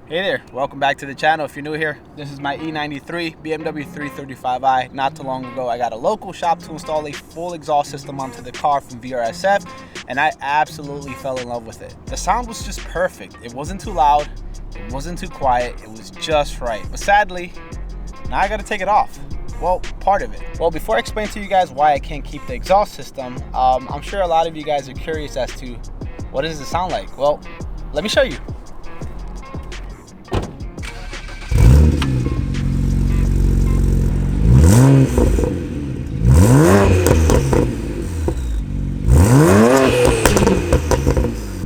Hey there, welcome back to the channel. If you're new here, this is my E93 BMW 335i. Not too long ago, I got a local shop to install a full exhaust system onto the car from VRSF, and I absolutely fell in love with it. The sound was just perfect. It wasn't too loud, it wasn't too quiet, it was just right. But sadly, now I gotta take it off. Well, part of it. Well, before I explain to you guys why I can't keep the exhaust system, I'm sure a lot of you guys are curious as to what does it sound like. Well, let me show you.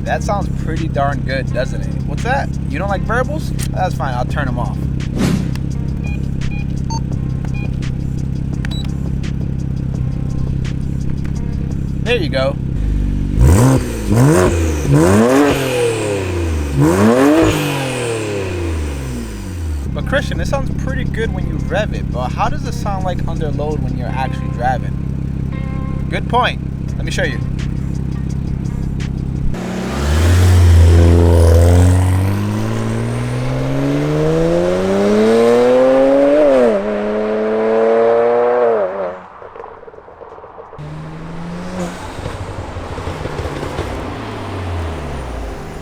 That sounds pretty darn good, doesn't it? What's that? You don't like verbals? That's fine, I'll turn them off. There you go. But Christian, it sounds pretty good when you rev it, but how does it sound like under load when you're actually driving? Good point. Let me show you.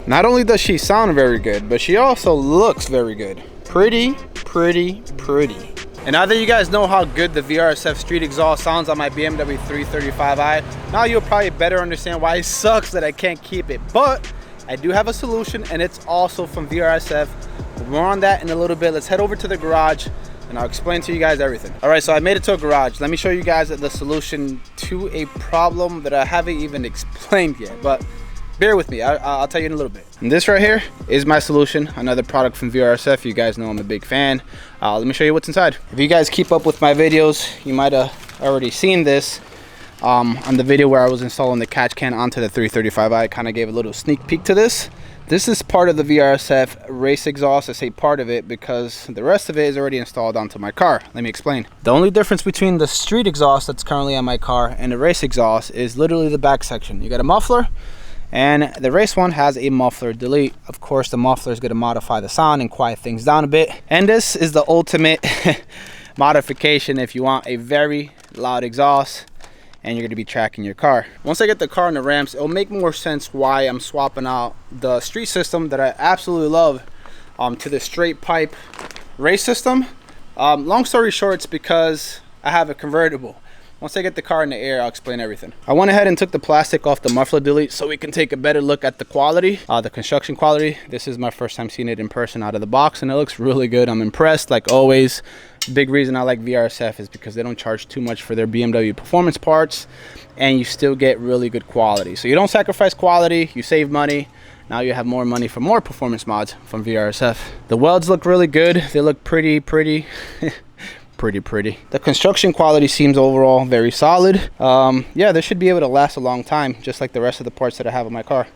Not only does she sound very good, but she also looks very good. Pretty. And now that you guys know how good the VRSF Street exhaust sounds on my BMW 335i, now you'll probably better understand why it sucks that I can't keep it. But I do have a solution, and it's also from VRSF. More on that in a little bit. Let's head over to the garage and I'll explain to you guys everything. All right, so I made it to a garage. Let me show you guys the solution to a problem that I haven't even explained yet, but bear with me, I'll tell you in a little bit. And this right here is my solution, another product from VRSF. You guys know I'm a big fan. Let me show you what's inside. If you guys keep up with my videos, you might have already seen this on the video where I was installing the catch can onto the 335i. I kind of gave a little sneak peek to this. This is part of the VRSF Race Exhaust. I say part of it because the rest of it is already installed onto my car. Let me explain. The only difference between the street exhaust that's currently on my car and the race exhaust is literally the back section. You got a muffler, and the race one has a muffler delete. Of course, the muffler is going to modify the sound and quiet things down a bit. And this is the ultimate modification if you want a very loud exhaust and you're going to be tracking your car. Once I get the car on the ramps, it'll make more sense why I'm swapping out the street system that I absolutely love to the straight pipe race system. Long story short, it's because I have a convertible. Once I get the car in the air, I'll explain everything. I went ahead and took the plastic off the muffler delete so we can take a better look at the quality, the construction quality. This is my first time seeing it in person out of the box, and it looks really good. I'm impressed, like always. Big reason I like VRSF is because they don't charge too much for their BMW performance parts, and you still get really good quality. So you don't sacrifice quality, you save money. Now you have more money for more performance mods from VRSF. The welds look really good. They look pretty. pretty. The construction quality seems overall very solid. Yeah, this should be able to last a long time, just like the rest of the parts that I have on my car.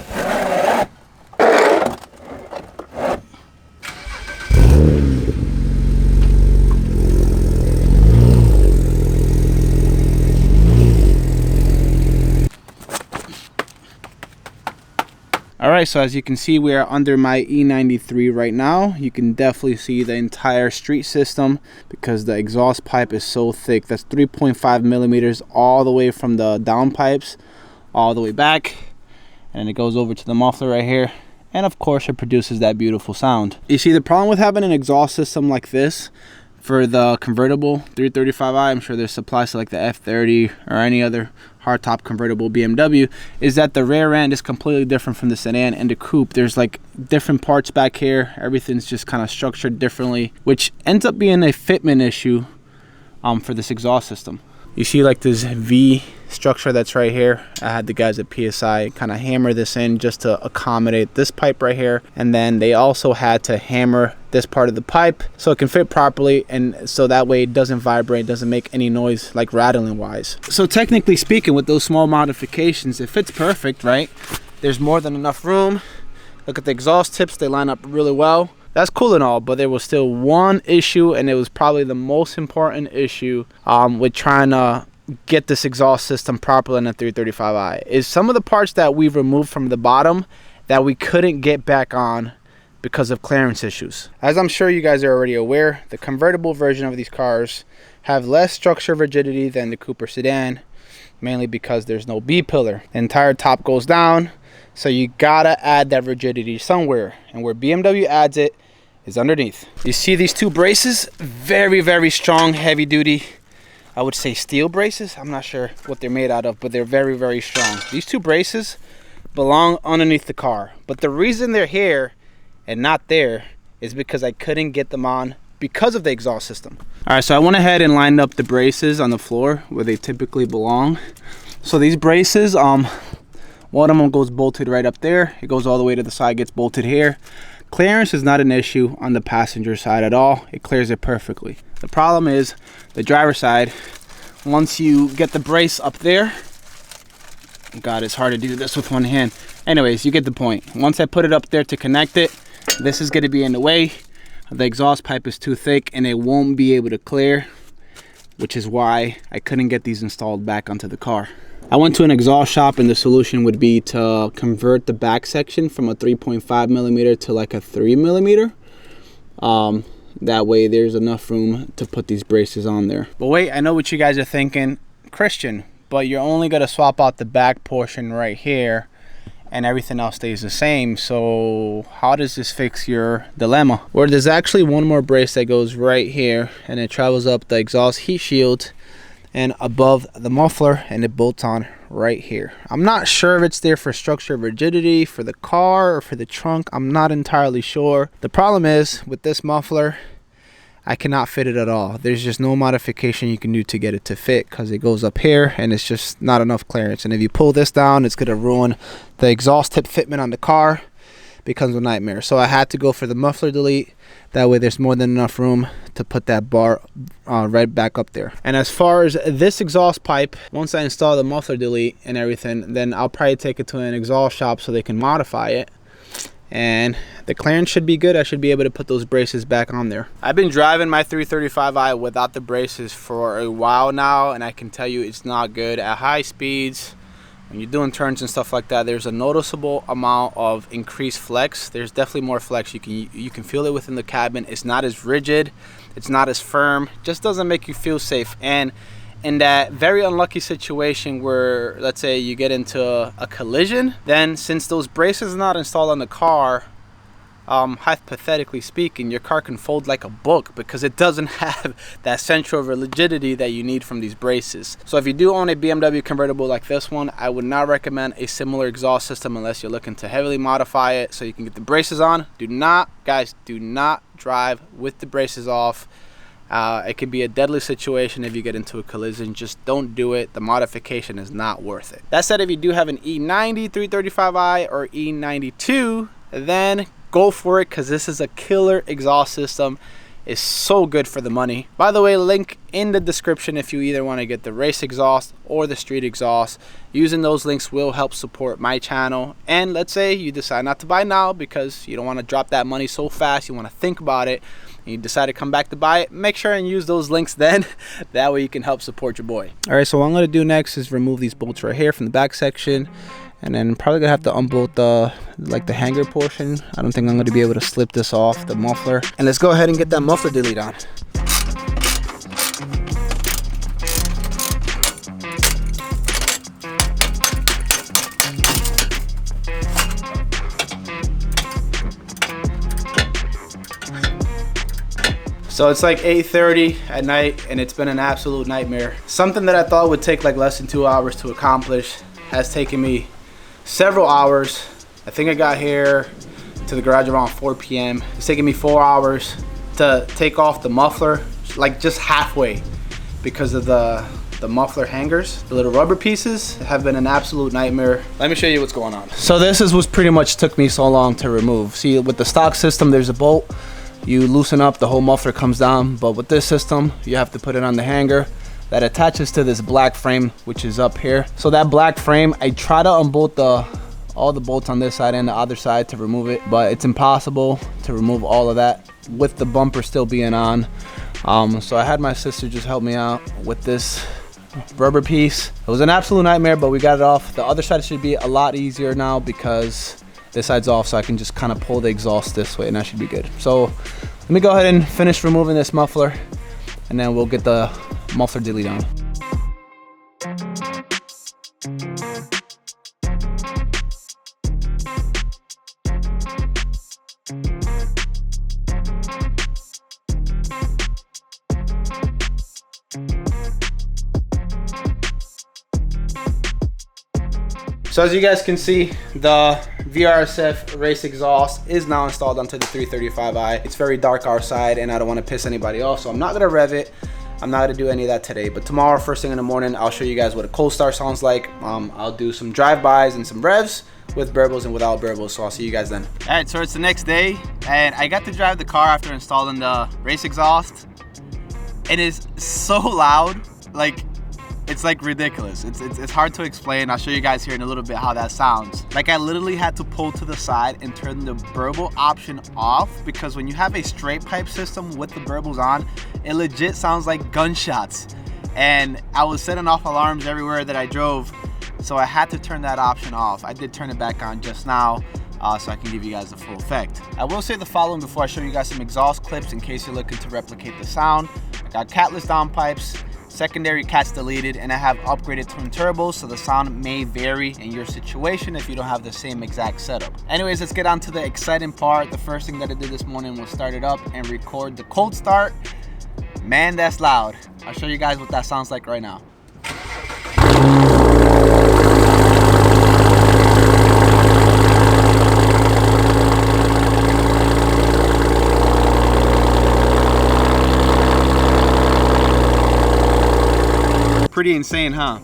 Alright, so as you can see, we are under my E93 right now. You can definitely see the entire street system because the exhaust pipe is so thick. That's 3.5 millimeters all the way from the downpipes all the way back. And it goes over to the muffler right here. And of course, it produces that beautiful sound. You see, the problem with having an exhaust system like this for the convertible 335i, I'm sure there's supplies to like the F30 or any other hardtop convertible BMW, is that the rear end is completely different from the sedan and the coupe. There's like different parts back here. Everything's just kind of structured differently, which ends up being a fitment issue for this exhaust system. You see like this V structure that's right here. I had the guys at PSI kind of hammer this in just to accommodate this pipe right here, and then they also had to hammer this part of the pipe so it can fit properly, and so that way it doesn't vibrate, doesn't make any noise like rattling wise. So technically speaking, with those small modifications, it fits perfect, right? There's more than enough room. Look at the exhaust tips, they line up really well. That's cool and all, but there was still one issue, and it was probably the most important issue with trying to get this exhaust system properly in the 335i, is some of the parts that we've removed from the bottom that we couldn't get back on because of clearance issues. As I'm sure you guys are already aware, the convertible version of these cars have less structural rigidity than the coupe or sedan, mainly because there's no B-pillar. The entire top goes down, so you gotta add that rigidity somewhere, and where BMW adds it is underneath. You see these two braces? Very, very strong, heavy duty, I would say steel braces. I'm not sure what they're made out of, but they're very, very strong. These two braces belong underneath the car, but the reason they're here and not there is because I couldn't get them on because of the exhaust system. All right, so I went ahead and lined up the braces on the floor where they typically belong. So these braces, one of them goes bolted right up there. It goes all the way to the side, gets bolted here. Clearance is not an issue on the passenger side at all. It clears it perfectly. The problem is the driver's side. Once you get the brace up there, God, it's hard to do this with one hand. Anyways, you get the point. Once I put it up there to connect it, this is going to be in the way. The exhaust pipe is too thick and it won't be able to clear, which is why I couldn't get these installed back onto the car. I went to an exhaust shop and the solution would be to convert the back section from a 3.5 millimeter to like a 3 millimeter. That way there's enough room to put these braces on there. But wait, I know what you guys are thinking, Christian, but you're only going to swap out the back portion right here and everything else stays the same. So how does this fix your dilemma? Well, there's actually one more brace that goes right here and it travels up the exhaust heat shield and above the muffler, and it bolts on right here. I'm not sure if it's there for structural rigidity for the car or for the trunk. I'm not entirely sure. The problem is with this muffler, I cannot fit it at all. There's just no modification you can do to get it to fit because it goes up here and it's just not enough clearance. And if you pull this down, it's gonna ruin the exhaust tip fitment on the car. It becomes a nightmare. So I had to go for the muffler delete. That way there's more than enough room to put that bar right back up there. And as far as this exhaust pipe, once I install the muffler delete and everything, then I'll probably take it to an exhaust shop so they can modify it. And the clearance should be good. I should be able to put those braces back on there. I've been driving my 335i without the braces for a while now, and I can tell you it's not good. At high speeds, when you're doing turns and stuff like that, there's a noticeable amount of increased flex. There's definitely more flex. You can feel it within the cabin. It's not as rigid. It's not as firm. Just doesn't make you feel safe. And in that very unlucky situation where, let's say, you get into a collision, then since those braces are not installed on the car, hypothetically speaking, your car can fold like a book because it doesn't have that central rigidity that you need from these braces. So if you do own a BMW convertible like this one, I would not recommend a similar exhaust system unless you're looking to heavily modify it so you can get the braces on. Do not, guys, do not drive with the braces off. It can be a deadly situation if you get into a collision. Just don't do it. The modification is not worth it. That said, if you do have an E90 335i or E92, then go for it because this is a killer exhaust system. It's so good for the money. By the way, link in the description if you either want to get the race exhaust or the street exhaust. Using those links will help support my channel. And let's say you decide not to buy now because you don't want to drop that money so fast, you want to think about it, and you decide to come back to buy it, make sure and use those links then. That way you can help support your boy. All right, so what I'm going to do next is remove these bolts right here from the back section. And then I'm probably gonna have to unbolt the hanger portion. I don't think I'm gonna be able to slip this off the muffler. And let's go ahead and get that muffler delete on. So it's like 8:30 at night and it's been an absolute nightmare. Something that I thought would take like less than 2 hours to accomplish has taken me several hours. I think I got here to the garage around 4 p.m. It's taking me 4 hours to take off the muffler, like just halfway, because of the muffler hangers. The little rubber pieces have been an absolute nightmare. Let me show you what's going on. So this is what pretty much took me so long to remove. See, with the stock system, there's a bolt. You loosen up, the whole muffler comes down. But with this system, you have to put it on the hanger that attaches to this black frame, which is up here. So that black frame, I try to unbolt all the bolts on this side and the other side to remove it, but it's impossible to remove all of that with the bumper still being on. So I had my sister just help me out with this rubber piece. It was an absolute nightmare, but we got it off. The other side should be a lot easier now because this side's off, so I can just kind of pull the exhaust this way and that should be good. So let me go ahead and finish removing this muffler and then we'll get the muffler delete on. So as you guys can see, the VRSF Race Exhaust is now installed onto the 335i. It's very dark outside and I don't want to piss anybody off, so I'm not gonna rev it. I'm not gonna do any of that today, but tomorrow, first thing in the morning, I'll show you guys what a cold start sounds like. I'll do some drive-bys and some revs with burbles and without burbles, so I'll see you guys then. All right, so it's the next day and I got to drive the car after installing the race exhaust. It is so loud, like, it's like ridiculous. It's hard to explain. I'll show you guys here in a little bit how that sounds. Like, I literally had to pull to the side and turn the burble option off, because when you have a straight pipe system with the burbles on, it legit sounds like gunshots. And I was setting off alarms everywhere that I drove, so I had to turn that option off. I did turn it back on just now, so I can give you guys the full effect. I will say the following before I show you guys some exhaust clips in case you're looking to replicate the sound. I got catless downpipes, secondary cats deleted, and I have upgraded twin turbos, so the sound may vary in your situation if you don't have the same exact setup. Anyways, let's get on to the exciting part. The first thing that I did this morning was start it up and record the cold start. Man, that's loud. I'll show you guys what that sounds like right now. Pretty insane, huh?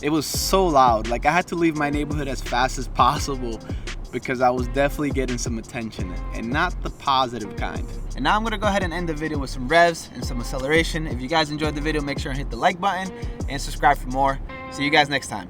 It was so loud. Like, I had to leave my neighborhood as fast as possible because I was definitely getting some attention, and not the positive kind. And now I'm gonna go ahead and end the video with some revs and some acceleration. If you guys enjoyed the video, make sure and hit the like button and subscribe for more. See you guys next time.